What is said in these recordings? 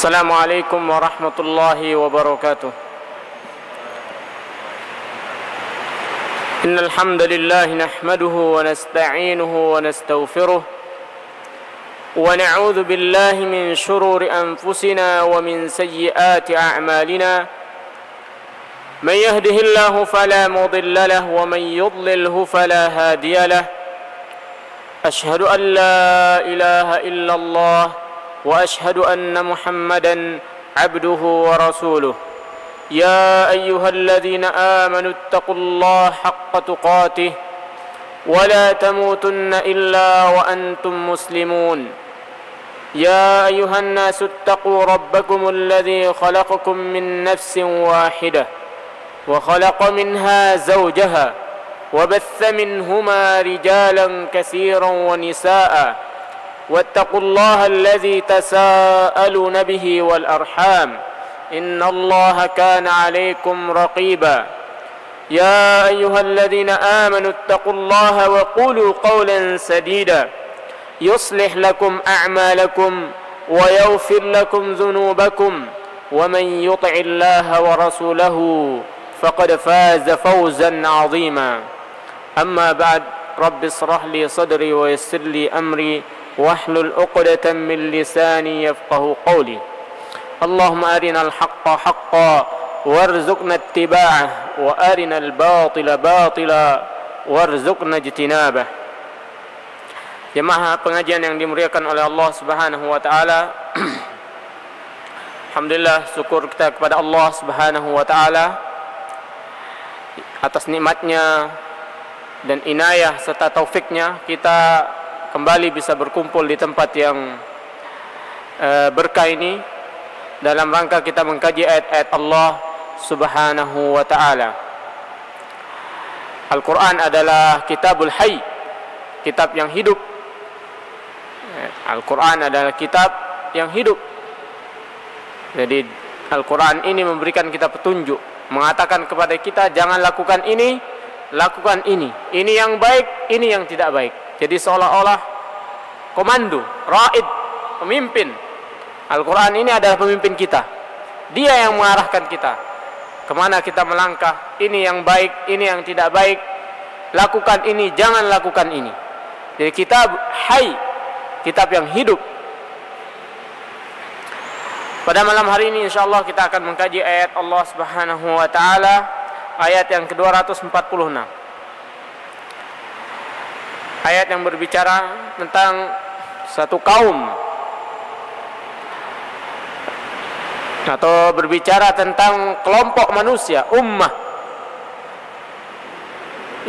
Assalamualaikum warahmatullahi wabarakatuh. Innal hamdalillah nahmaduhu wa nasta'inuhu wa nastaghfiruh wa na'udzu billahi min shururi anfusina wa min sayyiati a'malina. Man yahdihillahu fala mudilla lahu wa man yudlilhu fala hadiya lahu. Ashhadu an la ilaha illallah وأشهد أن محمدا عبده ورسوله يا أيها الذين آمنوا اتقوا الله حق تقاته ولا تموتن إلا وأنتم مسلمون يا أيها الناس اتقوا ربكم الذي خلقكم من نفس واحدة وخلق منها زوجها وبث منهما رجالا كثيرا ونساء واتقوا الله الذي تساءلون به والأرحام إن الله كان عليكم رقيبا يا أيها الذين آمنوا اتقوا الله وقولوا قولا سديدا يصلح لكم أعمالكم ويغفر لكم ذنوبكم ومن يطع الله ورسوله فقد فاز فوزا عظيما أما بعد رب اشرح لي صدري ويسر لي أمري واحلل عقدة من لساني يفقه قولي اللهم أرنا الحق حقا وارزقنا اتباعه وأرنا الباطل باطلا وارزقنا اجتنابه. Jemaah pengajian yang dimuliakan oleh Allah Subhanahu wa taala. Alhamdulillah, syukur kita kepada Allah Subhanahu wa taala atas nikmatnya dan inayah serta taufiknya kita kembali bisa berkumpul di tempat yang berkah ini dalam rangka kita mengkaji ayat-ayat Allah Subhanahu wa taala. Al-Quran adalah kitabul hayy, kitab yang hidup. Al-Quran adalah kitab yang hidup. Jadi Al-Quran ini memberikan kita petunjuk, mengatakan kepada kita jangan lakukan ini, lakukan ini. Ini yang baik, ini yang tidak baik. Jadi seolah-olah komando, raid, pemimpin. Al-Quran ini adalah pemimpin kita. Dia yang mengarahkan kita kemana kita melangkah. Ini yang baik, ini yang tidak baik. Lakukan ini, jangan lakukan ini. Jadi kitab hayy, kitab yang hidup. Pada malam hari ini insyaallah kita akan mengkaji ayat Allah Subhanahu wa taala, ayat yang ke-246. Ayat yang berbicara tentang satu kaum atau berbicara tentang kelompok manusia, ummah,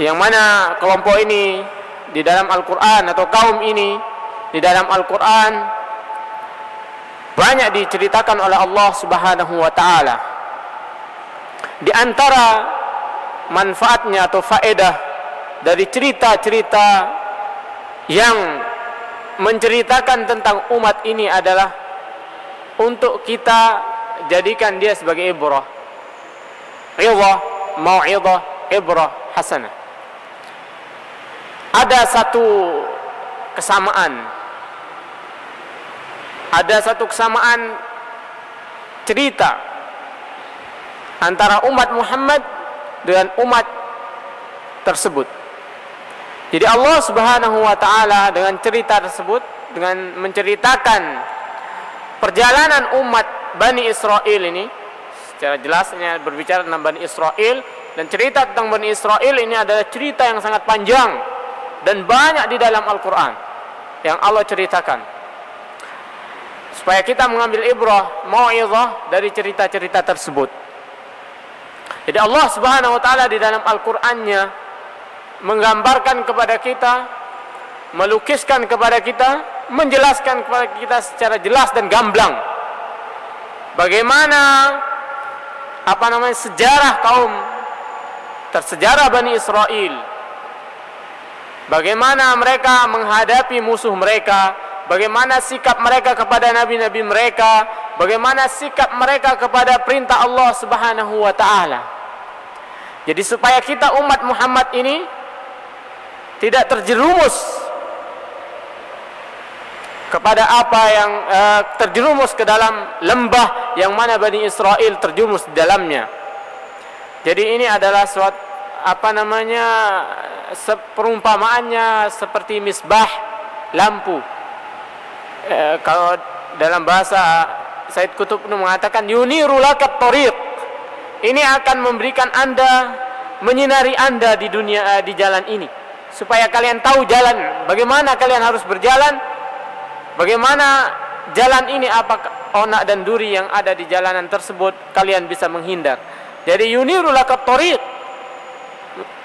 yang mana kelompok ini di dalam Al-Quran atau kaum ini di dalam Al-Quran banyak diceritakan oleh Allah Subhanahu wa taala. Di antara manfaatnya atau faedah dari cerita-cerita yang menceritakan tentang umat ini adalah untuk kita jadikan dia sebagai ibrah, mau'izah, ibrah hasanah. Ada satu kesamaan, cerita antara umat Muhammad dengan umat tersebut. Jadi Allah Subhanahu wa taala dengan cerita tersebut, dengan menceritakan perjalanan umat Bani Israel ini, secara jelasnya berbicara tentang Bani Israel, dan cerita tentang Bani Israel ini adalah cerita yang sangat panjang dan banyak di dalam Al-Quran yang Allah ceritakan, supaya kita mengambil ibrah, mau'izah dari cerita-cerita tersebut. Jadi Allah Subhanahu wa taala di dalam Al-Qur'annya menggambarkan kepada kita, melukiskan kepada kita, menjelaskan kepada kita secara jelas dan gamblang bagaimana sejarah kaum tersejarah Bani Israel, bagaimana mereka menghadapi musuh mereka, bagaimana sikap mereka kepada nabi-nabi mereka, bagaimana sikap mereka kepada perintah Allah Subhanahu wa taala. Jadi supaya kita umat Muhammad ini tidak terjerumus kepada apa yang terjerumus ke dalam lembah yang mana Bani Israel terjerumus di dalamnya. Jadi ini adalah suatu perumpamaannya seperti misbah lampu. Kalau dalam bahasa Said Qutb mengatakan yuniru lakat thariq. Ini akan memberikan Anda, menyinari Anda di dunia, di jalan ini, supaya kalian tahu jalan, bagaimana kalian harus berjalan, bagaimana jalan ini, apa onak dan duri yang ada di jalanan tersebut kalian bisa menghindar. Jadi yuniru lakat thariq,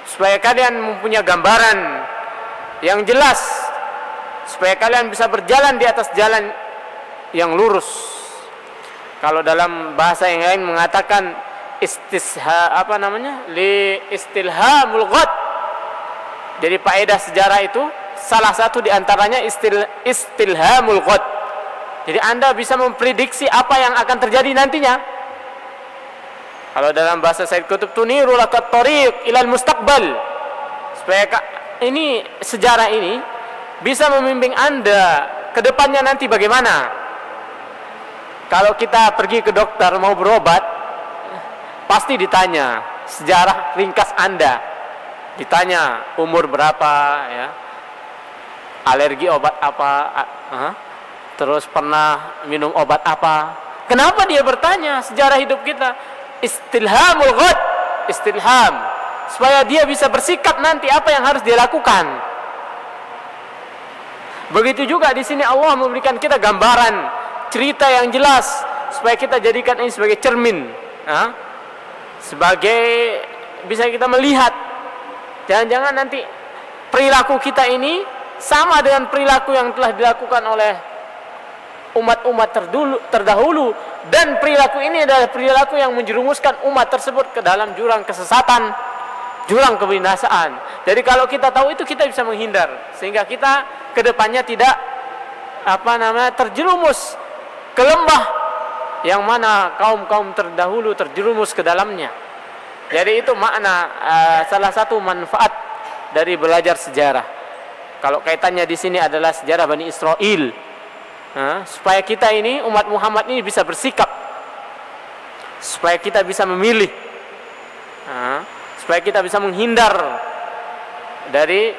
supaya kalian mempunyai gambaran yang jelas, supaya kalian bisa berjalan di atas jalan yang lurus. Kalau dalam bahasa yang lain mengatakan istilhamul ghad. Jadi faedah sejarah itu salah satu diantaranya istilhamul ghad. Jadi Anda bisa memprediksi apa yang akan terjadi nantinya. Kalau dalam bahasa Said Qutb, tuniru lakat thariq ilal mustaqbal, supaya ini sejarah ini bisa membimbing Anda ke depannya nanti bagaimana. Kalau kita pergi ke dokter mau berobat, pasti ditanya sejarah ringkas Anda, ditanya umur berapa, ya, alergi obat apa, terus pernah minum obat apa. Kenapa dia bertanya sejarah hidup kita? Istilhamul ghad, istilham, supaya dia bisa bersikap nanti apa yang harus dia lakukan. Begitu juga di sini Allah memberikan kita gambaran, cerita yang jelas, supaya kita jadikan ini sebagai cermin, sebagai bisa kita melihat. Jangan-jangan nanti perilaku kita ini sama dengan perilaku yang telah dilakukan oleh umat-umat terdahulu, dan perilaku ini adalah perilaku yang menjerumuskan umat tersebut ke dalam jurang kesesatan, jurang kebinasaan. Jadi kalau kita tahu itu, kita bisa menghindar, sehingga kita kedepannya tidak terjerumus ke lembah yang mana kaum-kaum terdahulu terjerumus ke dalamnya. Jadi itu makna salah satu manfaat dari belajar sejarah. Kalau kaitannya di sini adalah sejarah Bani Israel, supaya kita ini umat Muhammad ini bisa bersikap, supaya kita bisa memilih, supaya kita bisa menghindar dari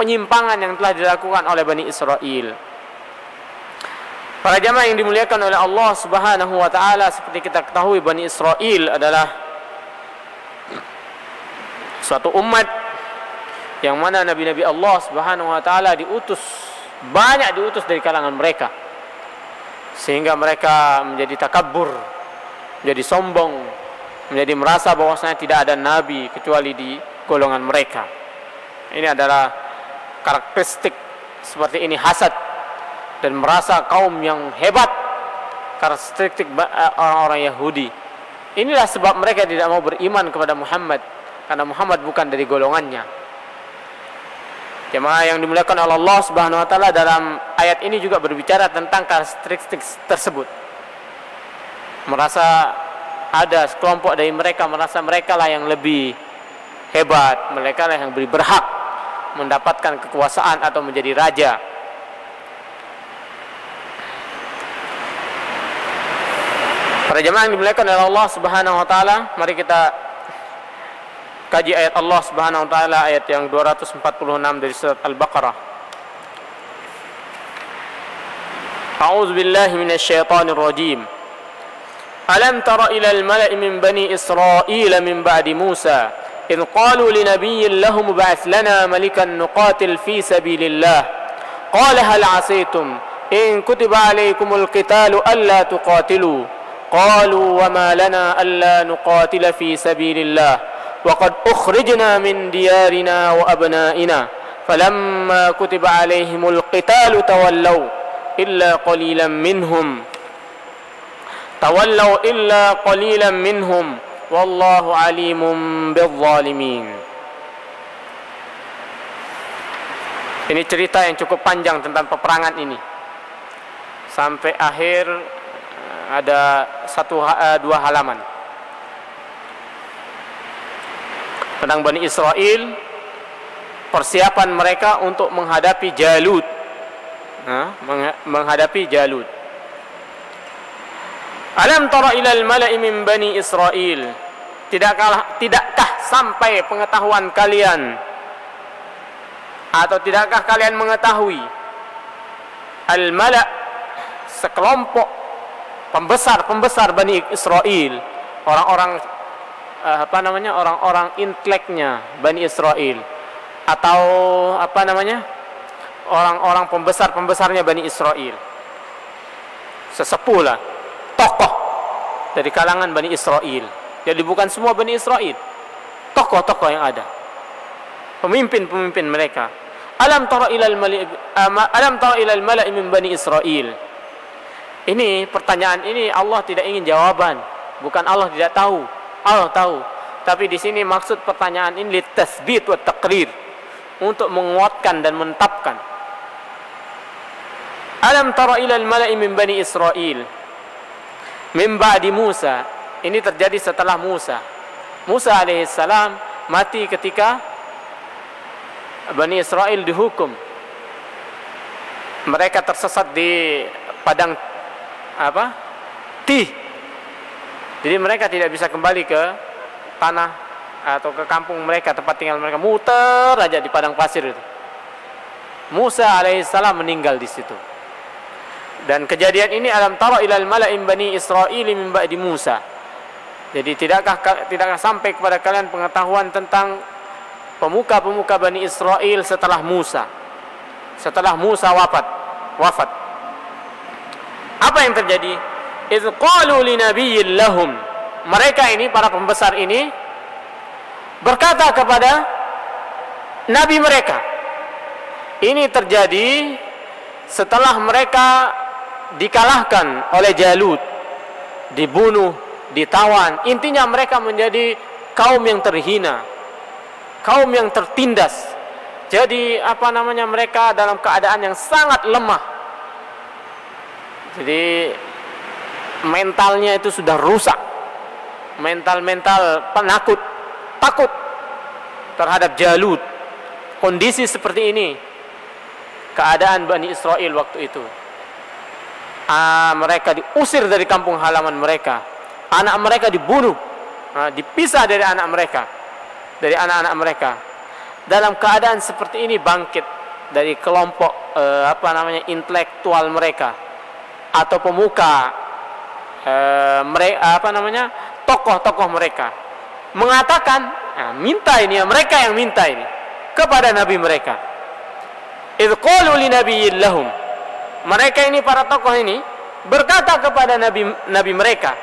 penyimpangan yang telah dilakukan oleh Bani Israel. Para jamaah yang dimuliakan oleh Allah Subhanahu wa taala, seperti kita ketahui Bani Israel adalah suatu umat yang mana nabi-nabi Allah Subhanahu wa taala banyak diutus dari kalangan mereka, sehingga mereka menjadi takabbur, menjadi sombong, menjadi merasa bahwasanya tidak ada nabi kecuali di golongan mereka. Ini adalah karakteristik seperti ini, hasad dan merasa kaum yang hebat, karakteristik orang-orang Yahudi. Inilah sebab mereka tidak mau beriman kepada Muhammad, karena Muhammad bukan dari golongannya. Jemaah yang dimuliakan oleh Allah Subhanahu wa taala, dalam ayat ini juga berbicara tentang karakteristik tersebut. Merasa ada sekelompok dari mereka merasa mereka lah yang lebih hebat, mereka lah yang lebih berhak mendapatkan kekuasaan atau menjadi raja. Para jemaah yang dimuliakan oleh Allah Subhanahu wa taala, mari kita kaji ayat Allah Subhanahu wa taala, ayat yang 246 dari surat Al-Baqarah. A'udzu billahi minasy syaithanir rajim. Alam tara ila al-mala'i min bani Israil min ba'di Musa idh qalu li nabiyyin lahum ba'ath lana malikan nuqatil fi sabilillah qala hal 'asaytum in kutiba 'alaykumul qitalu alla tuqatilu قالوا وما لنا ألا نقاتل في سبيل الله وقد أخرجنا من ديارنا وأبنائنا فلما كتب عليهم القتال تولوا إلا قليلا منهم والله عليم بالظالمين. Ini cerita yang cukup panjang tentang peperangan ini, sampai akhir ada dua halaman tentang Bani Israel, persiapan mereka untuk menghadapi Jalut. menghadapi Jalut. Alam tara ilal mala'i min bani Israel, tidakkah sampai pengetahuan kalian, atau tidakkah kalian mengetahui al-mala', sekelompok pembesar Bani Israel, orang-orang orang-orang inteleknya Bani Israel, atau orang-orang pembesarnya Bani Israel, sesepuh lah, tokoh dari kalangan Bani Israel. Jadi bukan semua Bani Israel, tokoh-tokoh yang ada, pemimpin-pemimpin mereka. Alam tara ilal mala'i min Bani Israel. Ini pertanyaan ini Allah tidak ingin jawaban, bukan Allah tidak tahu, Allah tahu. Tapi di sini maksud pertanyaan ini litasbit wa taqrir, untuk menguatkan dan menetapkan. Alam tara ilal mala'i min Bani Israel min ba'di Musa. Ini terjadi setelah Musa. Musa alaihissalam mati ketika Bani Israel dihukum. Mereka tersesat di padang Tih. Jadi mereka tidak bisa kembali ke tanah atau ke kampung mereka, tempat tinggal mereka, muter aja di padang pasir itu. Musa alaihissalam meninggal di situ. Dan kejadian ini alam tara ilal mala'i Bani Israil min ba'di Musa. Jadi tidakkah sampai kepada kalian pengetahuan tentang pemuka-pemuka Bani Israel setelah Musa? Setelah Musa wafat. Apa yang terjadi? Idz qalu li nabiyyin lahum. Mereka ini, para pembesar ini, berkata kepada nabi mereka. Ini terjadi setelah mereka dikalahkan oleh Jalut, dibunuh, ditawan. Intinya mereka menjadi kaum yang terhina, kaum yang tertindas. Jadi mereka dalam keadaan yang sangat lemah. Jadi mentalnya itu sudah rusak. Mental penakut, takut terhadap Jalut. Kondisi seperti ini keadaan Bani Israel waktu itu. Mereka diusir dari kampung halaman mereka. Anak mereka dibunuh, dipisah dari anak mereka, dari anak-anak mereka. Dalam keadaan seperti ini bangkit dari kelompok intelektual mereka atau pemuka tokoh-tokoh mereka mengatakan, minta ini ya, mereka yang minta ini kepada nabi mereka. Idz qalu li nabiyyin lahum. Mereka ini, para tokoh ini, berkata kepada nabi mereka,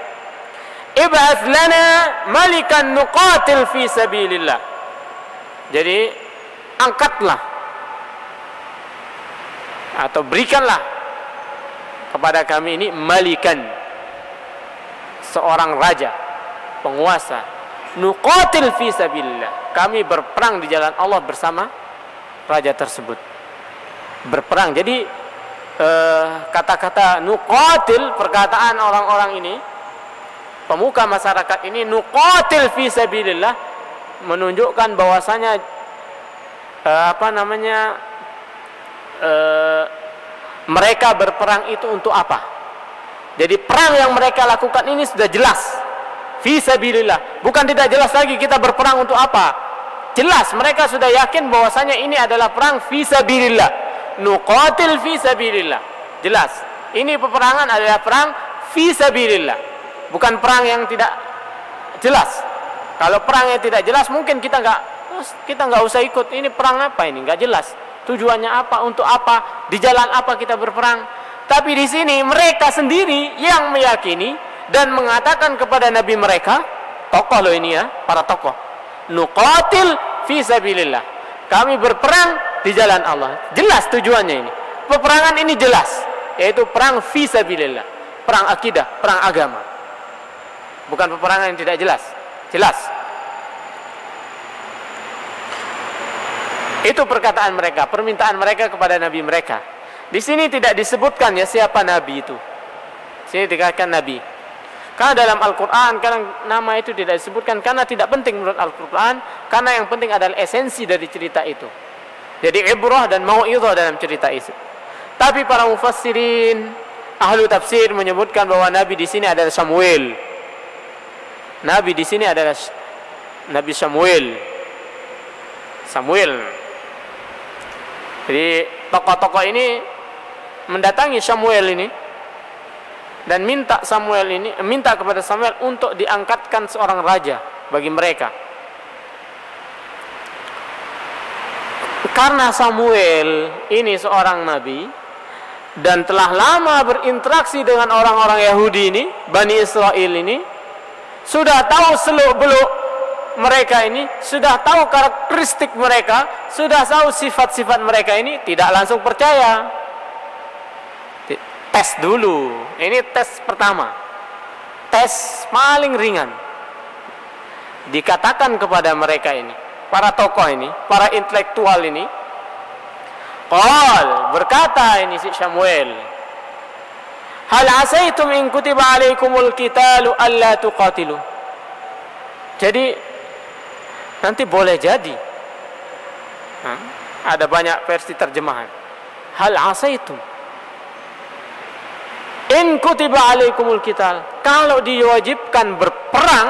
ib'ats lana malikan nuqatil fi sabilillah. Jadi angkatlah atau berikanlah kepada kami ini malikan, seorang raja, penguasa, nuqatil fi sabilillah. Kami berperang di jalan Allah bersama raja tersebut. Berperang. Jadi kata-kata nuqatil, perkataan orang-orang ini, pemuka masyarakat ini, nuqatil fi sabilillah, menunjukkan bahwasanya mereka berperang itu untuk apa? Jadi perang yang mereka lakukan ini sudah jelas, fi sabilillah. Bukan tidak jelas lagi kita berperang untuk apa. Jelas, mereka sudah yakin bahwasanya ini adalah perang fi sabilillah. Nuqatil fi sabilillah. Jelas, ini peperangan adalah perang fi sabilillah, bukan perang yang tidak jelas. Kalau perang yang tidak jelas mungkin kita nggak usah ikut. Ini perang apa ini? Nggak jelas. Tujuannya apa? Untuk apa? Di jalan apa kita berperang? Tapi di sini mereka sendiri yang meyakini dan mengatakan kepada nabi mereka, tokoh loh ini ya, para tokoh, nuqatil fi sabilillah. Kami berperang di jalan Allah. Jelas tujuannya ini. Peperangan ini jelas, yaitu perang fi sabilillah, perang akidah, perang agama. Bukan peperangan yang tidak jelas. Jelas. Itu perkataan mereka, permintaan mereka kepada nabi mereka. Di sini tidak disebutkan ya siapa nabi itu. Di sini dikatakan nabi. Karena dalam Al-Quran kadang nama itu tidak disebutkan karena tidak penting menurut Al-Quran. Karena yang penting adalah esensi dari cerita itu. Jadi ibrah dan mau'izah dalam cerita itu. Tapi para mufassirin, ahlu tafsir menyebutkan bahwa nabi di sini adalah Samuel. Nabi di sini adalah Nabi Samuel. Jadi tokoh-tokoh ini mendatangi Samuel ini dan minta kepada Samuel untuk diangkatkan seorang raja bagi mereka. Karena Samuel ini seorang nabi dan telah lama berinteraksi dengan orang-orang Yahudi ini, Bani Israel ini, sudah tahu seluk-beluk mereka ini, sudah tahu karakteristik mereka, sudah tahu sifat-sifat mereka ini, tidak langsung percaya. Tes dulu. Ini tes pertama. Tes paling ringan. Dikatakan kepada mereka ini, para tokoh ini, para intelektual ini, berkata ini si Samuel, hal asaitum in kutiba alaikumul qitalu alla tuqatilu. Jadi nanti boleh jadi, ada banyak versi terjemahan, hal asaitum in kutiba alaikumul qital, kalau diwajibkan berperang,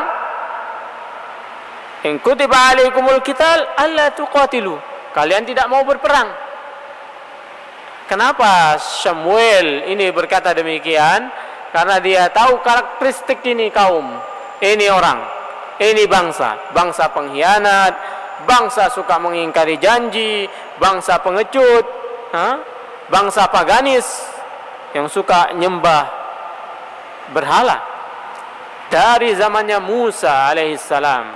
in kutiba alaikumul qital alla tuqatilu, kalian tidak mau berperang. Kenapa Samuel ini berkata demikian? Karena dia tahu karakteristik ini kaum, ini orang, ini bangsa pengkhianat, bangsa suka mengingkari janji, bangsa pengecut, bangsa paganis yang suka nyembah berhala. Dari zamannya Musa alaihissalam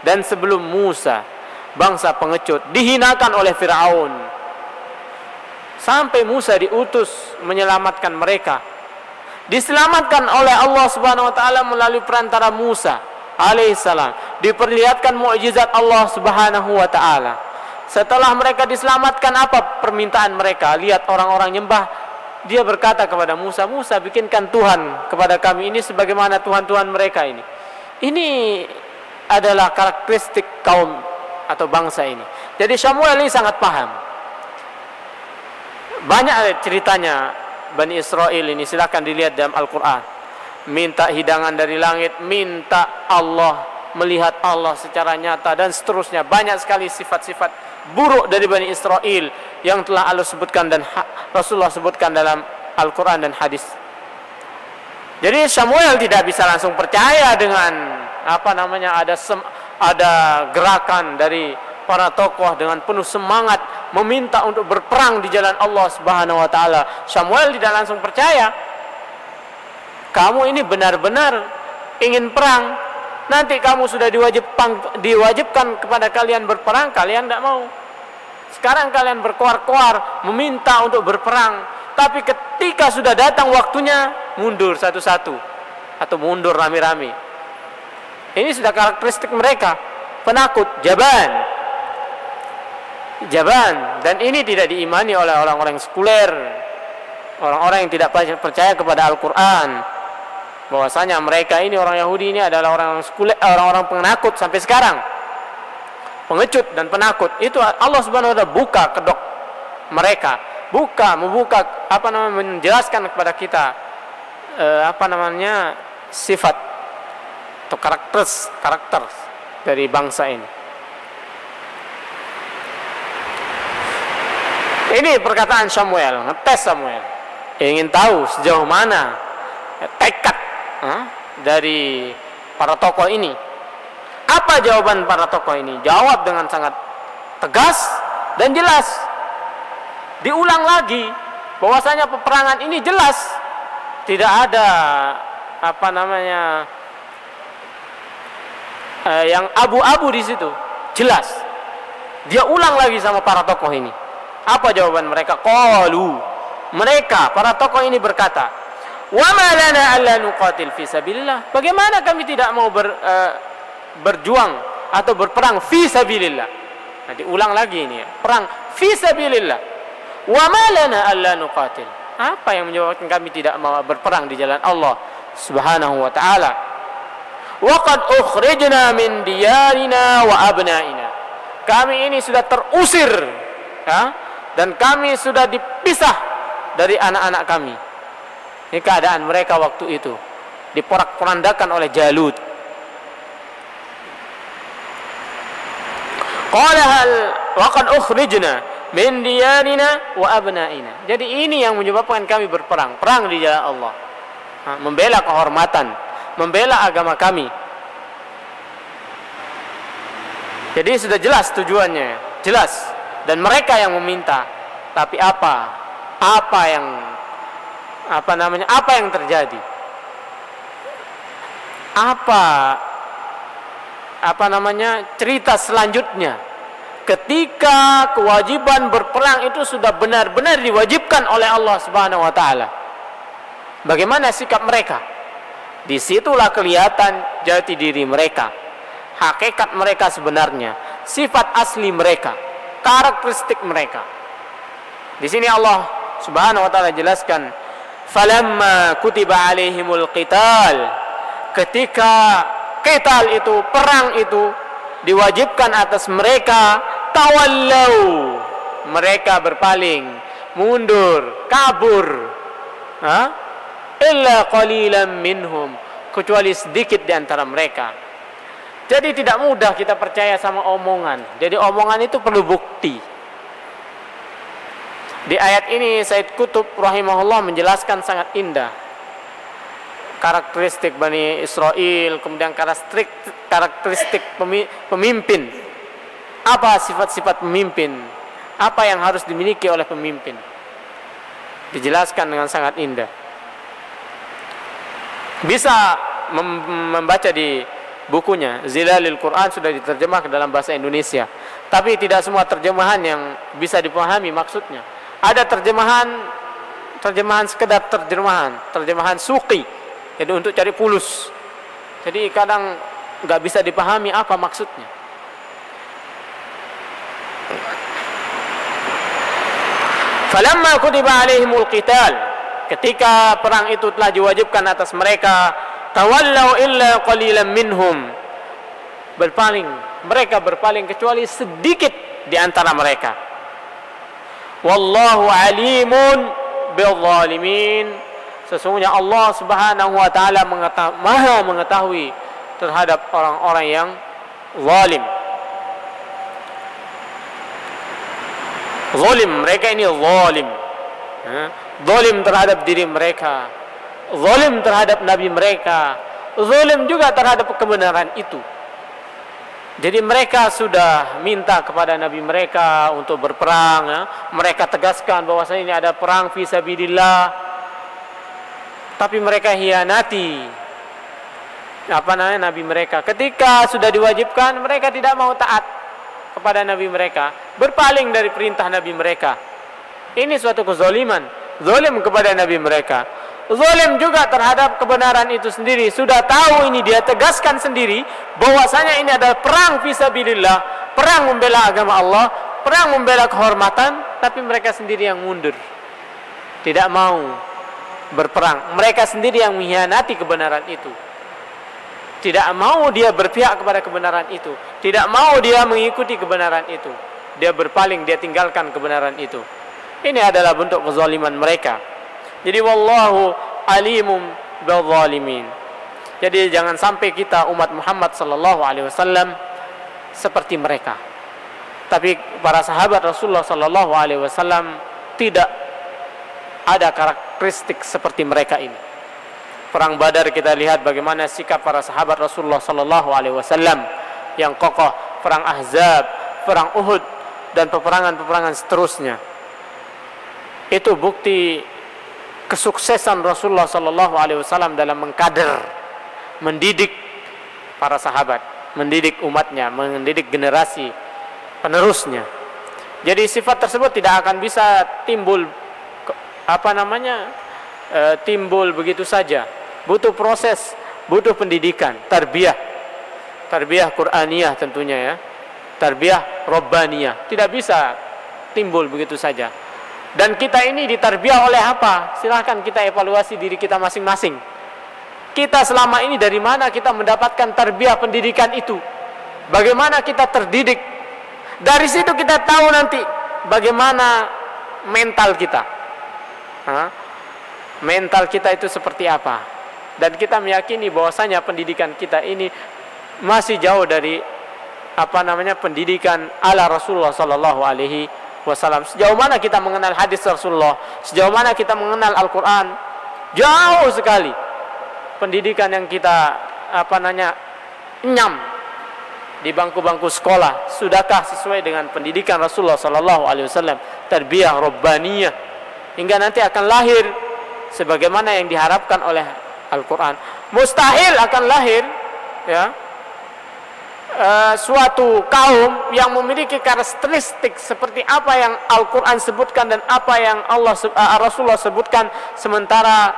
dan sebelum Musa, bangsa pengecut dihinakan oleh Firaun. Sampai Musa diutus menyelamatkan mereka. Diselamatkan oleh Allah Subhanahu wa taala melalui perantara Musa alaihissalam. Diperlihatkan mukjizat Allah Subhanahu wa taala. Setelah mereka diselamatkan, apa permintaan mereka? Lihat orang-orang nyembah. Dia berkata kepada Musa, Musa bikinkan Tuhan kepada kami ini sebagaimana Tuhan-Tuhan mereka ini. Ini adalah karakteristik kaum atau bangsa ini. Jadi Samuel ini sangat paham. Banyak ceritanya Bani Israel ini, silakan dilihat dalam Al-Quran. Minta hidangan dari langit, minta Allah, melihat Allah secara nyata dan seterusnya. Banyak sekali sifat-sifat buruk dari Bani Israel yang telah Allah sebutkan dan Rasulullah sebutkan dalam Al-Quran dan hadis. Jadi Samuel tidak bisa langsung percaya dengan ada gerakan dari para tokoh dengan penuh semangat meminta untuk berperang di jalan Allah Subhanahu wa taala. Samuel tidak langsung percaya. Kamu ini benar-benar ingin perang. Nanti kamu sudah diwajibkan kepada kalian berperang, kalian tidak mau. Sekarang kalian berkoar-koar meminta untuk berperang, tapi ketika sudah datang waktunya, mundur satu-satu atau mundur rame-rame. Ini sudah karakteristik mereka, penakut, jaban, dan ini tidak diimani oleh orang-orang sekuler, orang-orang yang tidak percaya kepada Al-Quran, bahwasanya mereka ini orang Yahudi ini adalah orang sekuler, orang-orang penakut sampai sekarang, pengecut dan penakut. Itu Allah Subhanahu wa taala buka kedok mereka, menjelaskan kepada kita sifat atau karakter dari bangsa ini. Ini perkataan Samuel, ngetes Samuel, ingin tahu sejauh mana tekad dari para tokoh ini. Apa jawaban para tokoh ini? Jawab dengan sangat tegas dan jelas. Diulang lagi bahwasanya peperangan ini jelas, tidak ada yang abu-abu di situ, jelas. Dia ulang lagi sama para tokoh ini. Apa jawaban mereka? Qalu, mereka para tokoh ini berkata, wa ma lana alla nuqatil fi sabilillah. Bagaimana kami tidak mau berjuang atau berperang fi sabilillah? Nah, diulang lagi ini ya. Perang fi sabilillah. Wa ma lana alla nuqatil. Apa yang menyebabkan kami tidak mau berperang di jalan Allah Subhanahu wa taala? Wa qad ukhrijna min diyarina wa abnaina. Kami ini sudah terusir, dan kami sudah dipisah dari anak-anak kami. Ini keadaan mereka waktu itu, diporak-porandakan oleh Jalut. Qala hal wa qad ukhrijna min diyarina wa abnaina. Jadi ini yang menyebabkan kami berperang, perang di jalan Allah. Membela kehormatan, membela agama kami. Jadi sudah jelas tujuannya, jelas, dan mereka yang meminta. Tapi apa yang terjadi? Cerita selanjutnya ketika kewajiban berperang itu sudah benar-benar diwajibkan oleh Allah Subhanahu wa taala. Bagaimana sikap mereka? Disitulah kelihatan jati diri mereka, hakikat mereka sebenarnya, sifat asli mereka, karakteristik mereka. Di sini Allah Subhanahu wa taala jelaskan, falamma kutiba alaihimul qital, ketika qital itu, perang itu diwajibkan atas mereka, tawallau, mereka berpaling, mundur, kabur. Illa qalilan minhum, kecuali sedikit di antara mereka. Jadi tidak mudah kita percaya sama omongan. Jadi omongan itu perlu bukti. Di ayat ini Said Qutb rahimahullah menjelaskan sangat indah karakteristik Bani Israel, kemudian karakteristik pemimpin. Apa sifat-sifat pemimpin? Apa yang harus dimiliki oleh pemimpin? Dijelaskan dengan sangat indah. Bisa membaca di bukunya Zilalil Quran, sudah diterjemah ke dalam bahasa Indonesia. Tapi tidak semua terjemahan yang bisa dipahami maksudnya. Ada terjemahan sekedar terjemahan suqi, jadi untuk cari pulus. Jadi kadang nggak bisa dipahami apa maksudnya. Falamma kutiba alaihimul qital, ketika perang itu telah diwajibkan atas mereka, tawallau illa qalilan minhum, mereka berpaling kecuali sedikit di antara mereka. Wallahu alimun bil zalimin, sesungguhnya Allah Subhanahu wa taala maha mengetahui terhadap orang-orang yang zalim. Zalim, mereka ini zalim. Zalim terhadap diri mereka, zalim terhadap nabi mereka, zalim juga terhadap kebenaran itu. Jadi mereka sudah minta kepada nabi mereka untuk berperang, mereka tegaskan bahwasanya ini ada perang fi sabilillah, tapi mereka hianati nabi mereka. Ketika sudah diwajibkan, mereka tidak mau taat kepada nabi mereka, berpaling dari perintah nabi mereka. Ini suatu kezaliman, zalim kepada nabi mereka, zalim juga terhadap kebenaran itu sendiri. Sudah tahu ini, dia tegaskan sendiri bahwasanya ini adalah perang fisabilillah, perang membela agama Allah, perang membela kehormatan, tapi mereka sendiri yang mundur, tidak mau berperang. Mereka sendiri yang mengkhianati kebenaran itu, tidak mau dia berpihak kepada kebenaran itu, tidak mau dia mengikuti kebenaran itu, dia berpaling, dia tinggalkan kebenaran itu. Ini adalah bentuk kezaliman mereka. Jadi wallahu alimum bil zalimin. Jadi jangan sampai kita umat Muhammad sallallahu alaihi wasallam seperti mereka. Tapi para sahabat Rasulullah sallallahu alaihi wasallam tidak ada karakteristik seperti mereka ini. Perang Badar kita lihat bagaimana sikap para sahabat Rasulullah sallallahu alaihi wasallam yang kokoh, perang Ahzab, perang Uhud dan peperangan-peperangan seterusnya. Itu bukti kesuksesan Rasulullah sallallahu alaihi wasallam dalam mengkader, mendidik para sahabat, mendidik umatnya, mendidik generasi penerusnya. Jadi sifat tersebut tidak akan bisa timbul timbul begitu saja. Butuh proses, butuh pendidikan, tarbiyah Qur'aniyah tentunya ya. Tarbiyah Rabbaniyah. Tidak bisa timbul begitu saja. Dan kita ini ditarbiyah oleh apa? Silahkan kita evaluasi diri kita masing-masing. Kita selama ini dari mana kita mendapatkan tarbiyah pendidikan itu? Bagaimana kita terdidik? Dari situ kita tahu nanti bagaimana mental kita. mental kita itu seperti apa. Dan kita meyakini bahwasanya pendidikan kita ini masih jauh dari pendidikan ala Rasulullah sallallahu alaihi wasallam. Sejauh mana kita mengenal hadis Rasulullah, sejauh mana kita mengenal Al-Qur'an, jauh sekali pendidikan yang kita nyam di bangku-bangku sekolah. Sudahkah sesuai dengan pendidikan Rasulullah sallallahu alaihi wasallam, tarbiyah rabbaniyah, hingga nanti akan lahir sebagaimana yang diharapkan oleh Al-Qur'an. Mustahil akan lahir suatu kaum yang memiliki karakteristik seperti apa yang Al-Quran sebutkan dan apa yang Rasulullah sebutkan, sementara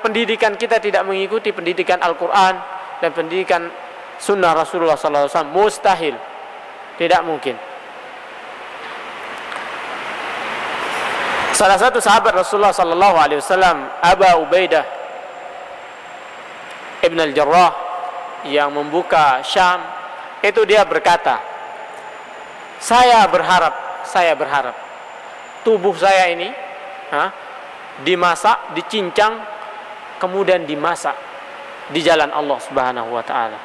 pendidikan kita tidak mengikuti pendidikan Al-Quran dan pendidikan Sunnah Rasulullah SAW. Mustahil, tidak mungkin. Salah satu sahabat Rasulullah SAW, Aba Ubaidah Ibn al-Jarrah, yang membuka Syam, itu dia berkata, saya berharap tubuh saya ini dimasak, dicincang, kemudian dimasak di jalan Allah Subhanahu wa taala.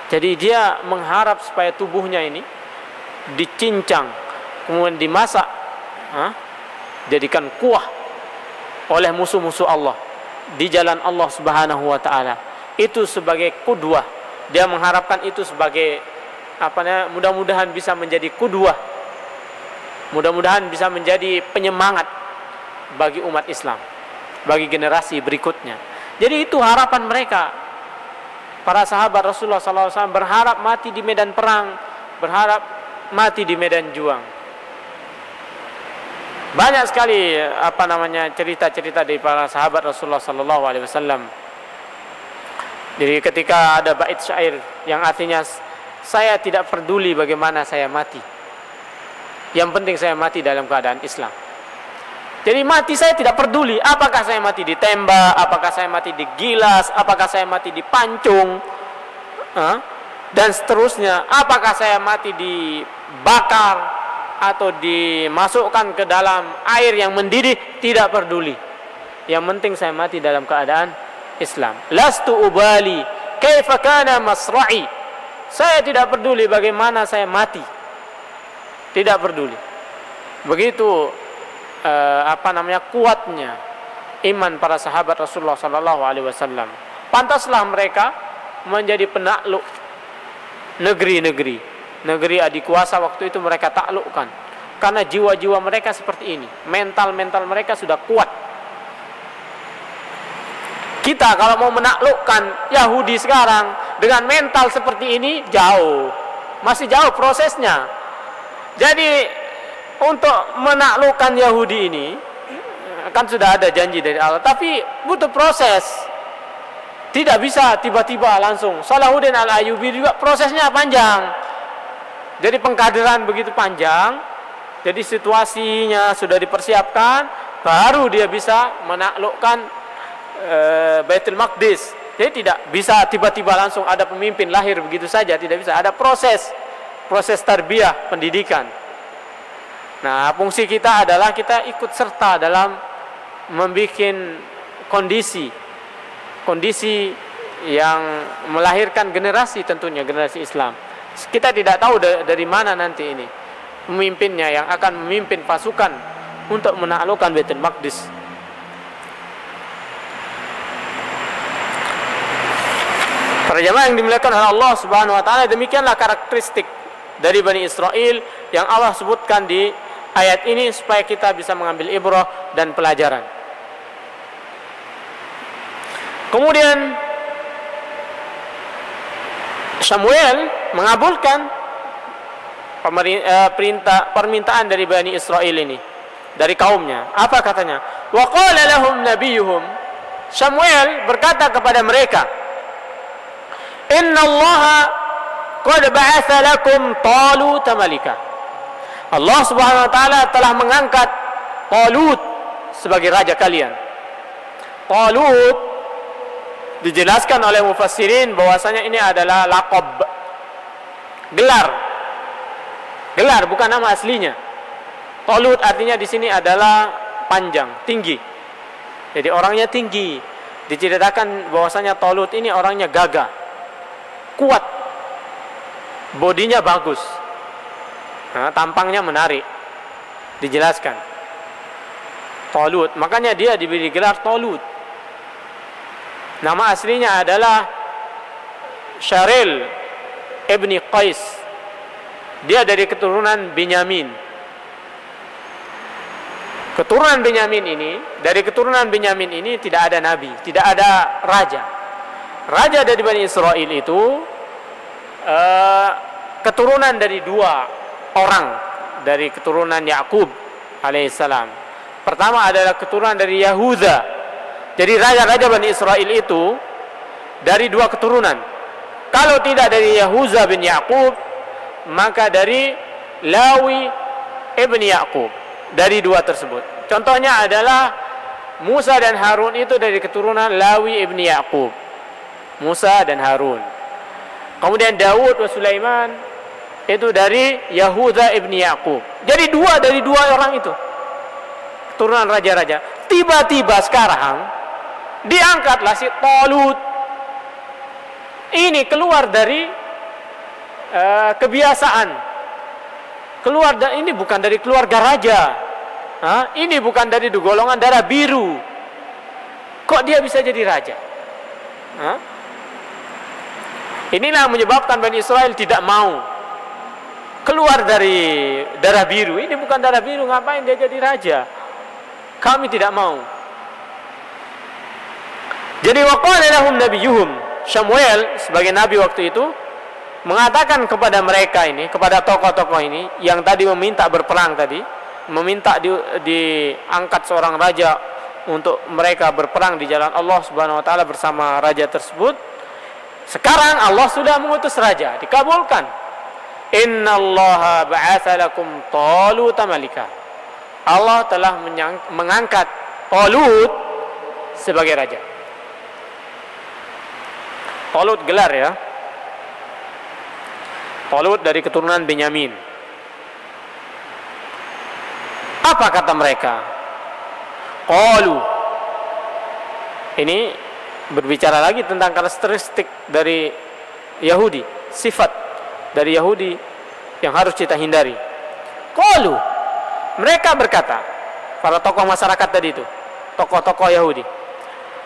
Jadi dia mengharap supaya tubuhnya ini dicincang, kemudian dimasak, jadikan kuah oleh musuh-musuh Allah di jalan Allah Subhanahu wa taala. Itu sebagai kudwah. Dia mengharapkan itu sebagai mudah-mudahan bisa menjadi kudwah, mudah-mudahan bisa menjadi penyemangat bagi umat Islam, bagi generasi berikutnya. Jadi itu harapan mereka. Para sahabat Rasulullah SAW berharap mati di medan perang, berharap mati di medan juang. Banyak sekali cerita-cerita dari para sahabat Rasulullah SAW. Jadi ketika ada bait syair yang artinya, saya tidak peduli bagaimana saya mati, yang penting saya mati dalam keadaan Islam. Jadi mati saya tidak peduli, apakah saya mati ditembak, apakah saya mati digilas, apakah saya mati dipancung, dan seterusnya, apakah saya mati dibakar atau dimasukkan ke dalam air yang mendidih, tidak peduli. Yang penting saya mati dalam keadaan Islam. Lastu ubali kaifa kana masra'i. Saya tidak peduli bagaimana saya mati. Tidak peduli. Begitu kuatnya iman para sahabat Rasulullah sallallahu alaihi wasallam. Pantaslah mereka menjadi penakluk negeri-negeri. Negeri adikuasa waktu itu mereka taklukkan. Karena jiwa-jiwa mereka seperti ini. Mental-mental mereka sudah kuat. Kita kalau mau menaklukkan Yahudi sekarang dengan mental seperti ini, jauh. Masih jauh prosesnya. Jadi untuk menaklukkan Yahudi ini kan sudah ada janji dari Allah, tapi butuh proses. Tidak bisa tiba-tiba langsung. Salahuddin Al-Ayyubi juga prosesnya panjang. Jadi pengkaderan begitu panjang. Jadi situasinya sudah dipersiapkan, baru dia bisa menaklukkan Baitul Maqdis. Jadi tidak bisa tiba-tiba langsung ada pemimpin lahir begitu saja, tidak bisa. Ada proses tarbiyah, pendidikan. Nah, fungsi kita adalah kita ikut serta dalam membuat kondisi yang melahirkan generasi, tentunya generasi Islam. Kita tidak tahu dari mana nanti ini pemimpinnya yang akan memimpin pasukan untuk menaklukkan Baitul Maqdis. Para jamaah yang dimuliakan oleh Allah Subhanahu wa taala, demikianlah karakteristik dari Bani Israel yang Allah sebutkan di ayat ini supaya kita bisa mengambil ibrah dan pelajaran. Kemudian Samuel mengabulkan permintaan dari Bani Israel ini, dari kaumnya. Apa katanya? Wa qala lahum nabiyuhum. Samuel berkata kepada mereka, Inna Allaha qad ba'atha lakum Talut malika. Allah Subhanahu wa taala telah mengangkat Talut sebagai raja kalian. Talut dijelaskan oleh mufassirin bahwasanya ini adalah laqab, gelar bukan nama aslinya. Talut artinya di sini adalah panjang, tinggi. Jadi orangnya tinggi. Diceritakan bahwasanya Talut ini orangnya gagah, kuat, bodinya bagus, tampangnya menarik. Dijelaskan Talut, makanya dia diberi gelar Talut. Nama aslinya adalah Syaril ibni Qais. Dia dari keturunan Binyamin. Dari keturunan Binyamin ini tidak ada nabi, tidak ada raja. Raja dari Bani Israel itu keturunan dari dua orang dari keturunan Yakub alaihissalam. Pertama adalah keturunan dari Yahuda. Jadi raja-raja Bani Israel itu dari dua keturunan. Kalau tidak dari Yahuda bin Yakub, maka dari Lawi ibn Yakub. Dari dua tersebut. Contohnya adalah Musa dan Harun itu dari keturunan Lawi ibn Yakub. Musa dan Harun. Kemudian Daud wa Sulaiman itu dari Yahuda ibn Yakub. Jadi dua dari dua orang itu, keturunan raja-raja. Tiba-tiba sekarang diangkatlah si Talut. Ini keluar dari kebiasaan. Ini bukan dari keluarga raja. Ini bukan dari golongan darah biru. Kok dia bisa jadi raja? Inilah yang menyebabkan Bani Israel tidak mau keluar dari darah biru. Ini bukan darah biru, ngapain dia jadi raja? Kami tidak mau. Jadi waqala lahum nabiyuhum, Samuel sebagai nabi waktu itu mengatakan kepada mereka ini, kepada tokoh-tokoh ini yang tadi meminta berperang tadi, meminta diangkat seorang raja untuk mereka berperang di jalan Allah Subhanahu wa taala bersama raja tersebut. Sekarang Allah sudah mengutus raja, dikabulkan. Innallaha ba'atsa lakum Talut malika. Allah telah mengangkat Talut sebagai raja. Talut gelar ya. Talut dari keturunan Benyamin. Apa kata mereka? Qalu. Ini berbicara lagi tentang karakteristik dari Yahudi, sifat dari Yahudi yang harus kita hindari. Qalu. Mereka berkata, para tokoh masyarakat tadi itu, tokoh-tokoh Yahudi.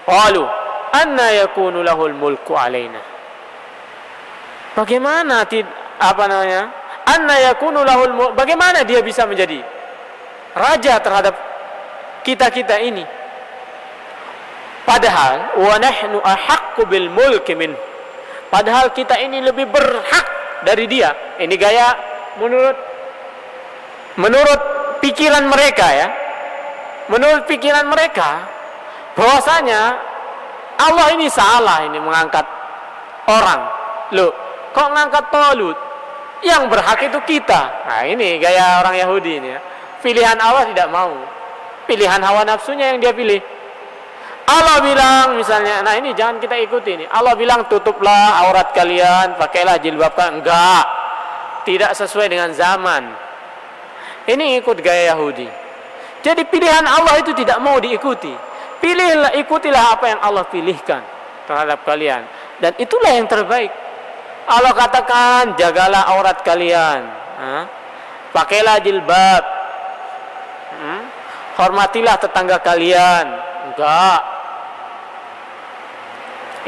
Qalu, anna yakunu lahul mulku alaina. Bagaimana bagaimana dia bisa menjadi raja terhadap kita-kita ini? Padahal wa nahnu ahaqqu bil mulki min. Padahal kita ini lebih berhak dari dia. Ini gaya menurut pikiran mereka ya. Menurut pikiran mereka bahwasanya Allah ini salah ini mengangkat orang. Loh, kok ngangkat Talut? Yang berhak itu kita. Nah ini gaya orang Yahudi ini ya. Pilihan Allah tidak mau. Pilihan hawa nafsunya yang dia pilih. Allah bilang misalnya, nah ini jangan kita ikuti ini. Allah bilang tutuplah aurat kalian, pakailah jilbab. Enggak. Tidak sesuai dengan zaman. Ini ikut gaya Yahudi. Jadi pilihan Allah itu tidak mau diikuti. Ikutilah apa yang Allah pilihkan terhadap kalian. Dan itulah yang terbaik. Allah katakan jagalah aurat kalian, pakailah jilbab, hormatilah tetangga kalian. Enggak,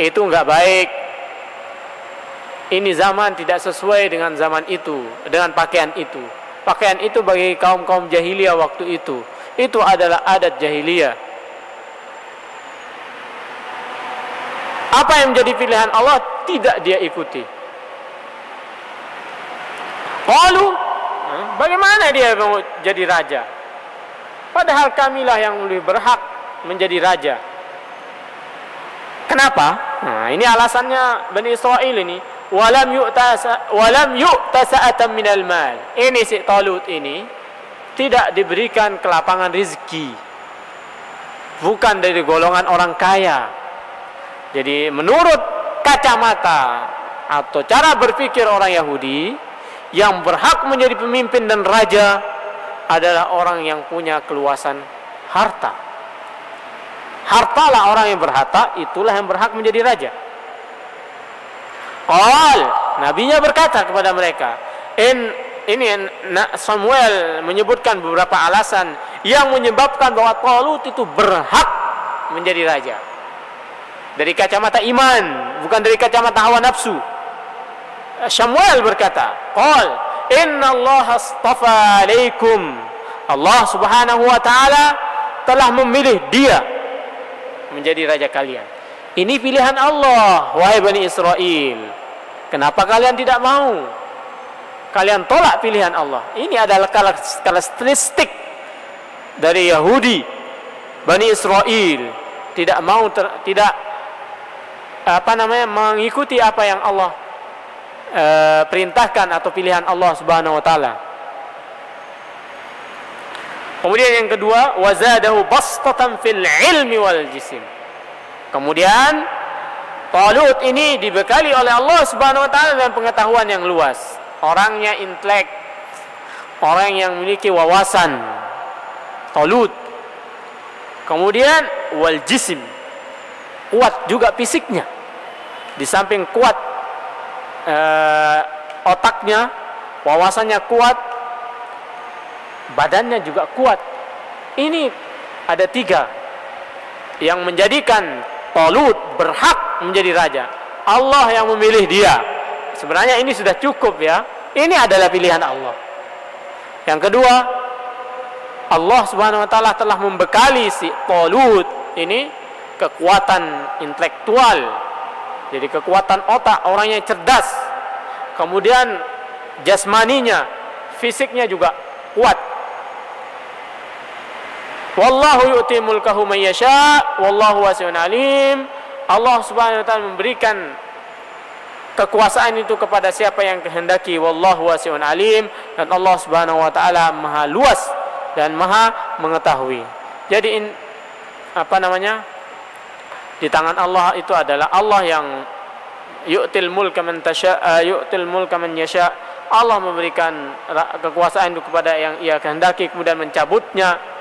itu enggak baik. Ini zaman tidak sesuai dengan zaman itu, dengan pakaian itu. Pakaian itu bagi kaum-kaum jahiliyah waktu itu adalah adat jahiliyah. Apa yang menjadi pilihan Allah tidak dia ikuti. Lalu, bagaimana dia mau jadi raja? Padahal kamilah yang lebih berhak menjadi raja. Kenapa? Nah, ini alasannya Bani Israel ini. Walam yu'ta sa'atan minal mal. Ini si Talut ini tidak diberikan kelapangan rezeki. Bukan dari golongan orang kaya. Jadi menurut kacamata atau cara berpikir orang Yahudi, yang berhak menjadi pemimpin dan raja adalah orang yang punya keluasan harta. Hartalah orang yang berharta, itulah yang berhak menjadi raja. Nabinya berkata kepada mereka, Samuel menyebutkan beberapa alasan yang menyebabkan bahwa Talut itu berhak menjadi raja. Dari kacamata iman, bukan dari kacamata hawa nafsu. Samuel berkata, Inna Allah astafa alaikum. Allah subhanahu wa ta'ala telah memilih dia menjadi raja kalian. Ini pilihan Allah, wahai Bani Israel. Kenapa kalian tidak mau? Kalian tolak pilihan Allah. Ini adalah karakteristik dari Yahudi, Bani Israel. Tidak mau mengikuti apa yang Allah perintahkan atau pilihan Allah subhanahu wa ta'ala. Kemudian yang kedua, wazadahu bastatan fil ilmi wal jism. Kemudian Talut ini dibekali oleh Allah subhanahu wa ta'ala dengan pengetahuan yang luas. Orangnya intelek, orang yang memiliki wawasan, Talut. Kemudian wal jism, kuat juga fisiknya. Di samping kuat otaknya, wawasannya kuat, badannya juga kuat. Ini ada 3 yang menjadikan Talut berhak menjadi raja. Allah yang memilih dia. Sebenarnya ini sudah cukup ya. Ini adalah pilihan Allah. Yang kedua, Allah subhanahu wa ta'ala telah membekali si Talut ini kekuatan intelektual. Jadi kekuatan otak, orangnya cerdas. Kemudian jasmaninya, fisiknya juga kuat. Wallahu yu'ti mulkahu man yasha, wallahu wasi'un alim. Allah subhanahu wa ta'ala memberikan kekuasaan itu kepada siapa yang kehendaki. Wallahu wasi'un alim. Dan Allah subhanahu wa ta'ala maha luas dan maha mengetahui. Jadi di tangan Allah itu adalah Allah yang yu'til mulka man tasha, yu'til mulka man yasha. Allah memberikan kekuasaan itu kepada yang ia kehendaki, kemudian mencabutnya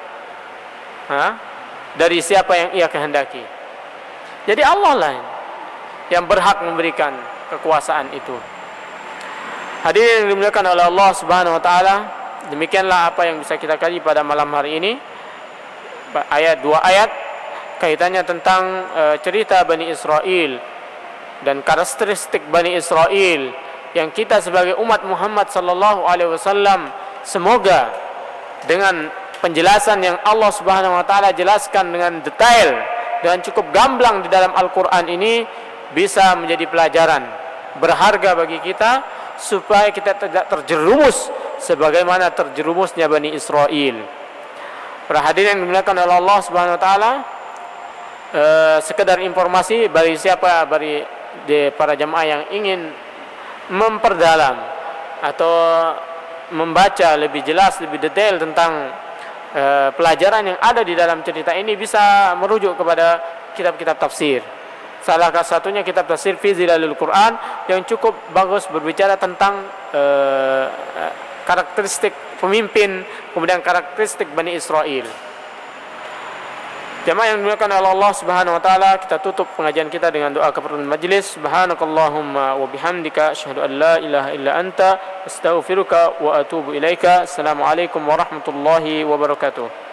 dari siapa yang ia kehendaki. Jadi Allah lah yang berhak memberikan kekuasaan itu. Hadirin yang dimuliakan oleh Allah subhanahu wa ta'ala, demikianlah apa yang bisa kita kaji pada malam hari ini. 2 ayat kaitannya tentang cerita Bani Israel dan karakteristik Bani Israel yang kita sebagai umat Muhammad sallallahu alaihi wasallam, semoga dengan penjelasan yang Allah subhanahu wa ta'ala jelaskan dengan detail dan cukup gamblang di dalam Al-Quran ini bisa menjadi pelajaran berharga bagi kita, supaya kita tidak terjerumus sebagaimana terjerumusnya Bani Israel. Para hadirin yang dimuliakan oleh Allah subhanahu wa ta'ala, sekedar informasi bagi para jemaah yang ingin memperdalam atau membaca lebih jelas, lebih detail tentang pelajaran yang ada di dalam cerita ini, bisa merujuk kepada kitab-kitab tafsir. Salah satunya kitab tafsir Fi Zilalil Quran yang cukup bagus berbicara tentang karakteristik pemimpin, kemudian karakteristik Bani Israel. Jemaah yang dimuliakan oleh Allah subhanahu wa ta'ala, kita tutup pengajian kita dengan doa kafaratul majlis. Subhanakallahumma wa bihamdika asyhadu an la ilaha illa anta astaghfiruka wa atubu ilaika. Assalamualaikum warahmatullahi wabarakatuh.